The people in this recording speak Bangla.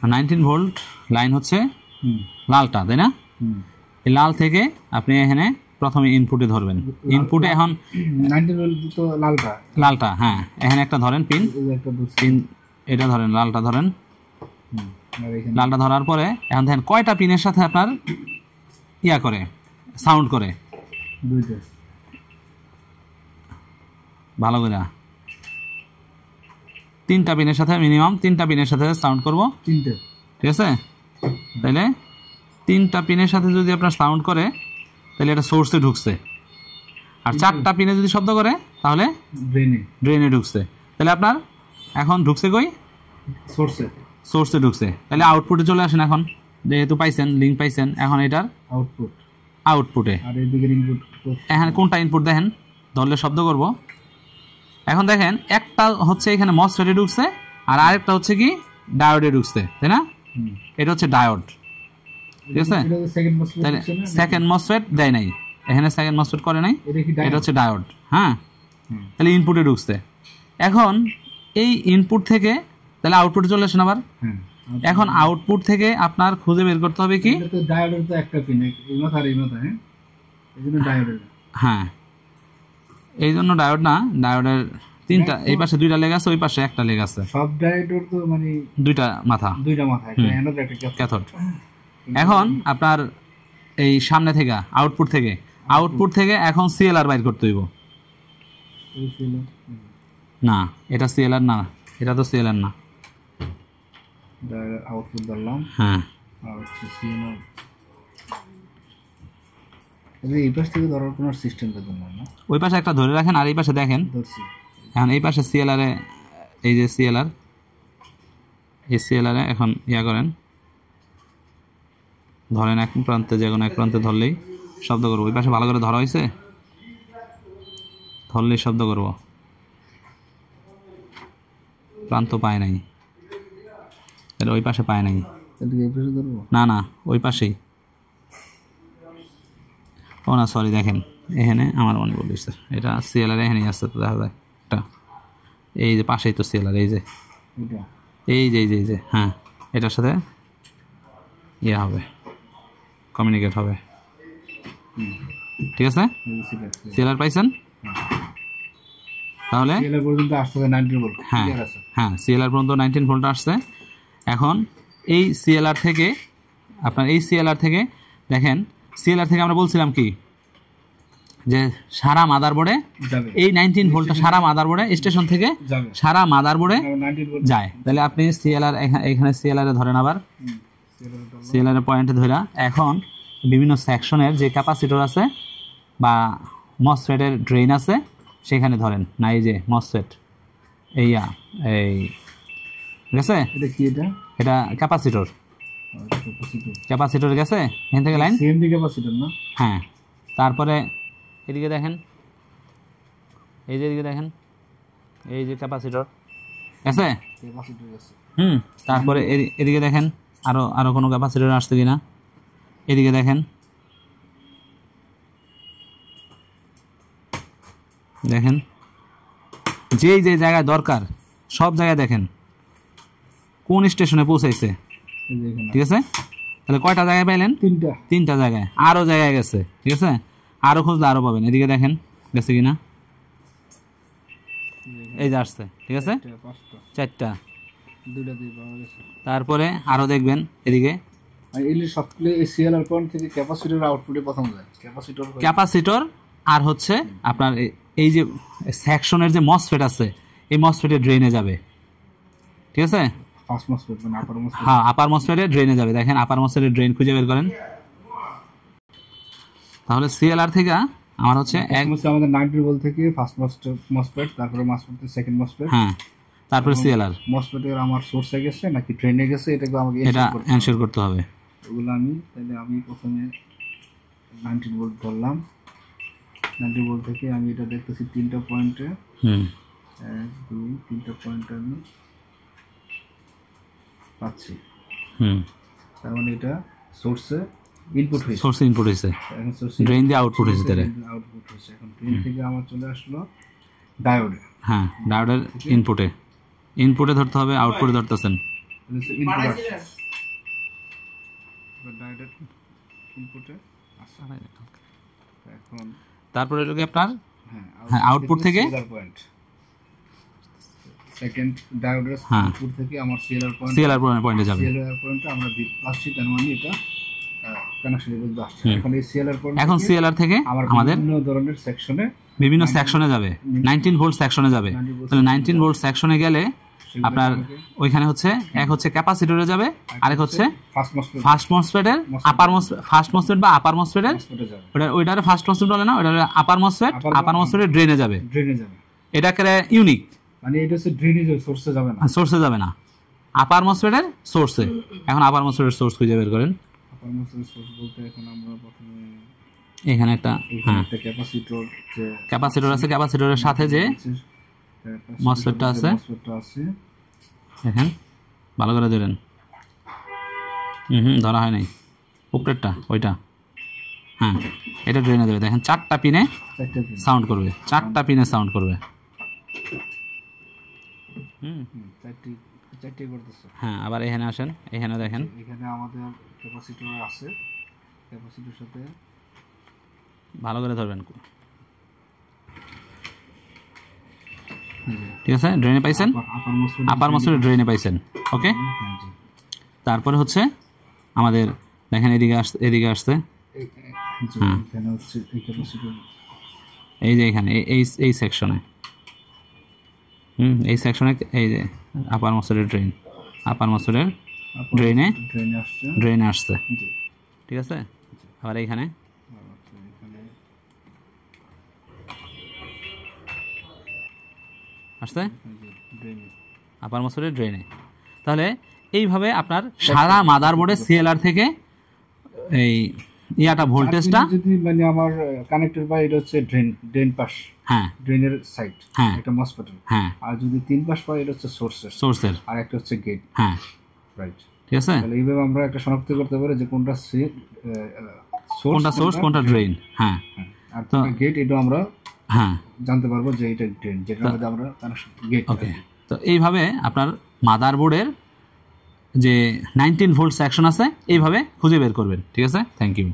19 ভোল্ট লাইন হচ্ছে লালটা, তাই না? এই লাল থেকে আপনি এখানে প্রথমে ইনপুটে ধরবেন। ইনপুটে এখন 19 ভোল্ট তো লালটা, হ্যাঁ এখানে একটা ধরেন পিন, এটা ধরেন, লালটা ধরেন। লালটা ধরার পরে এখন দেখেন কয়টা পিনের সাথে আপনার ইয়া করে, সাউন্ড করে। দুইটা, ভালো করে 3টা পিনের সাথে, মিনিমাম 3টা পিনের সাথে সাউন্ড করব। 3টে, ঠিক আছে? তাহলে 3টা পিনের সাথে যদি আপনার সাউন্ড করে তাহলে এটা সোর্সে ঢুকছে। আর 4টা পিনে যদি শব্দ করে তাহলে ড্রেনে ঢুকছে। তাহলে আপনার এখন ঢুকছে কই? সোর্সে ঢুকছে। তাহলে আউটপুটে চলে আসেন। এখন যেহেতু পাইছেন, লিঙ্ক পাইছেন, এখন এটার আউটপুটে আর এদিকে ইনপুট, এখানে কোনটা ইনপুট দেখেন, ধরলে শব্দ করব। এখন দেখেন একটা হচ্ছে এখানে মসফেটে ঢুকছে, আর আরেকটা হচ্ছে কি ডায়োডে ঢুকছে, তাই না? এটা হচ্ছে ডায়োড, ঠিক আছে? তাহলে সেকেন্ড মসফেট দেয় নাই, এখানে সেকেন্ড মসফেট করে নাই, এটা হচ্ছে ডায়োড। হ্যাঁ, তাহলে ইনপুটে ঢুকছে। এখন এই ইনপুট থেকে তাহলে আউটপুটে চলে আসেন আবার। এখন আউটপুট থেকে আপনার খুঁজে বের করতে হবে কি, ডায়োডের তো একটা পিন, এই মাথা আর এই মাথা, হ্যাঁ এইজন্য ডায়োডের, হ্যাঁ এই জন্য ডায়োড না, ডায়োডের 3টা, এই পাশে 2টা লেগ আছে, ওই পাশে একটা লেগ আছে। সব ডায়োডের তো মানে 2টা মাথা, একটা অ্যানোড একটা ক্যাথোড। এখন আপনার এই সামনে থেকে আউটপুট থেকে এখন সিএলআর বাইর করতে হইব। না, এটা সিএলআর না, এটা তো সিএলআর না। আউটপুট ধরলাম, হ্যাঁ, আর হচ্ছে সিএলআর। এই পাশ থেকে ধরার কোনো সিস্টেম পেতাম না, ওই পাশে একটা ধরে রাখেন, আর এই পাশে দেখেন। এখন এই পাশে সিএলআরে, এই যে সিএলআর, এই সিএলআরে এখন ইয়া করেন, ধরেন এক প্রান্তে, যে কোনো এক প্রান্তে ধরলেই শব্দ করবো। ওই পাশে ভালো করে ধরা হয়েছে, ধরলেই শব্দ করবো। প্রান্ত পায় নাই, ওই পাশে পায় নাই, না না ওই পাশেই। ও না, সরি, দেখেন এখানে আমার মনে বলিস, এটা সিএলআর এখানেই আসছে, তো দেখা যায় একটা, এই যে পাশেই তো সিএলআর, এই যে এই যে হ্যাঁ, এটার সাথে ইয়ে হবে, কমিউনিকেট হবে। ঠিক আছে, সিএলআর পাইছেন? তাহলে হ্যাঁ হ্যাঁ, সিএলআর পর্যন্ত 19 ভোল্ট আসছে। এখন এই সিএলআর থেকে আপনার, এই সিএলআর থেকে দেখেন, সিএলআর থেকে আমরা বলছিলাম কি যে সারা মাদারবোর্ডে এই 19 ভোল্টটা সারা মাদারবোর্ডে, স্টেশন থেকে সারা মাদারবোর্ডে যায়। তাহলে আপনি সিএলআর, এখানে সিএলআর এ ধরেন, আবার সিএলআর এর পয়েন্টে ধরা। এখন বিভিন্ন সেকশনের যে ক্যাপাসিটর আছে বা মসফেটের ড্রেন আছে সেখানে ধরেন না, এই যে মসফেট, এই ঠিক আছে, এটা ক্যাপাসিটর, ক্যাপাসিটর গেছে এখান থেকে লাইন, সিএমডি ক্যাপাসিটর না? হ্যাঁ। তারপরে এদিকে দেখেন, এই যে এদিকে দেখেন, এই যে ক্যাপাসিটর গেছে, তারপরে এদিকে দেখেন আরো কোনো ক্যাপাসিটর আসছে কিনা, এদিকে দেখেন, দেখেন যেই যে জায়গায় দরকার সব জায়গায় দেখেন কোন স্টেশনে পৌঁছাইছে। ঠিক আছে, তাহলে কয়টা জায়গায় পাইলেন? 3টা জায়গায়, আরো জায়গায় গেছে। ঠিক আছে, আরো খুঁজলে আরো পাবেন। এদিকে দেখেন গেছে কিনা, এই যে আসছে। ঠিক আছে, 4টা, তারপরে আরো দেখবেন এদিকে ক্যাপাসিটর, আর হচ্ছে আপনার এই যে সেকশনের যে মসফেট আছে, এই মসফেটের ড্রেনে যাবে। ঠিক আছে, হ্যাঁ আপার মসফেটের ড্রেনে যাবে। দেখেন আপার মসফেটের ড্রেন খুঁজে বের করেন। তাহলে সিএলআর থেকে আমার হচ্ছে আমাদের 90 ভোল্ট থেকে ফার্স্ট মসফেট, তারপরে মসফেট সেকেন্ড মসফেট, হ্যাঁ তারপরে সিএলআর। মসফেটের আমার সোর্সে গেছে নাকি ড্রেনে গেছে, এটাকে আমাকে এনশিওর করতে হবে। ওগুলো আমি প্রথমে 90 ভোল্ট ধরলাম। 90 ভোল্ট থেকে আমি এটা দেখতেছি 3টা পয়েন্টে, 1 2 3টা পয়েন্টে আমি পাচ্ছি। তার মানে এটা সোর্সে ইনপুট হয়েছে, এখন ড্রেন দিয়ে আউটপুট হয়েছে। তাহলে আউটপুট হয়েছে। এখন ড্রেন থেকে আমার চলে আসলো ডায়োডে। হ্যাঁ, ডায়োডের ইনপুটে ধরতে হবে, আউটপুটে ধরতেছেন। ডাইরেক্ট ইনপুটে এখন তারপরে হলো কি আপনার আউটপুট থেকে পয়েন্ট সেকেন্ড ডায়োডের ইনপুট থেকে আমার সিএলআর পয়েন্টে যাবে। সিএলআর পয়েন্টে আমরা আসছি, তার মানে এটা কানেকশন পর্যন্ত আসছে। এখন এই সিএলআর পয়েন্ট এখন সিএলআর থেকে আমাদের বিভিন্ন ধরনের সেকশনে বিভিন্ন সেকশনে যাবে, 19 ভোল্ট সেকশনে যাবে। তাহলে 19 ভোল্ট সেকশনে গেলে আপনার ওইখানে হচ্ছে এক হচ্ছে ক্যাপাসিটরে যাবে, আরেক হচ্ছে ফার্স্ট মসফেটের ফার্স্ট মসফেট বা আপার মসফেটের, ওইটারে ফার্স্ট মসফেট বলে না, ওইটারে আপার মসফেটের ড্রেনে যাবে। এটা করে ইউনিক, মানে এটা হচ্ছে ড্রেনেজ, সোর্সে যাবে না, সোর্সে যাবে না, আপার মসফেটের সোর্সে। এখন আপার মসফেটের সোর্স খুঁজে বের করেন। আপার মসফেটের সোর্স বলতে এখন আমরা প্রথমে এখানে একটা ক্যাপাসিটর আছে, ক্যাপাসিটরের সাথে যে মসফেটটা আছে দেখেন, ভালো করে ধরেন। ধরা হয় নাই, উপরেরটা ওইটা, হ্যাঁ এটা ড্রেনে দেবে। দেখেন 4টা পিনে সাউন্ড করবে, 4টা পিনে সাউন্ড করবে। হ্যাঁ, আবার এখানে আসেন, এখানে দেখেন, এখানে আমাদের ক্যাপাসিটর আছে, ক্যাপাসিটরের সাথে ভালো করে ধরবেন। ঠিক আছে, ড্রেনে পাইছেন, আপার মসফেট ড্রেনে পাইছেন। ওকে, তারপরে হচ্ছে আমাদের দেখেন এদিকে আসছে, এই যে এখানে এই সেকশনে, এই সেকশনে এই যে আপার মসফেটের ড্রেন, আপার মসফেটের ড্রেনে আসছে। ঠিক আছে, আবার এইখানে আসছে আপার মসফেটের ড্রেনে। তাহলে এইভাবে আপনার সারা মাদারবোর্ডে সিএলআর থেকে এই ইয়াটা ভোল্টেজটা যদি মানে আমার কানেক্টর বা এটা হচ্ছে ড্রেন পাশ, হ্যাঁ ড্রেনের সাইড, হ্যাঁ এটা মসফেটের, হ্যাঁ, আর যদি 3 পাশ পাই এটা হচ্ছে সোর্সের, আর একটা হচ্ছে গেট, হ্যাঁ রাইট। ঠিক আছে, তাহলে এইভাবে আমরা একটা শনাক্ত করতে পারি যে কোনটা সোর্স কোনটা ড্রেন। হ্যাঁ, আর তো গেট এটা আমরা হ্যাঁ জানতে পারবো যে এটা ড্রেন, যেটার মধ্যে আমরা কানেকশন গেট। ওকে, তো এইভাবে আপনার মাদারবোর্ডের যে 19 ভোল্ট সেকশন আছে এইভাবে খুঁজে বের করবেন। ঠিক আছে, থ্যাংক ইউ।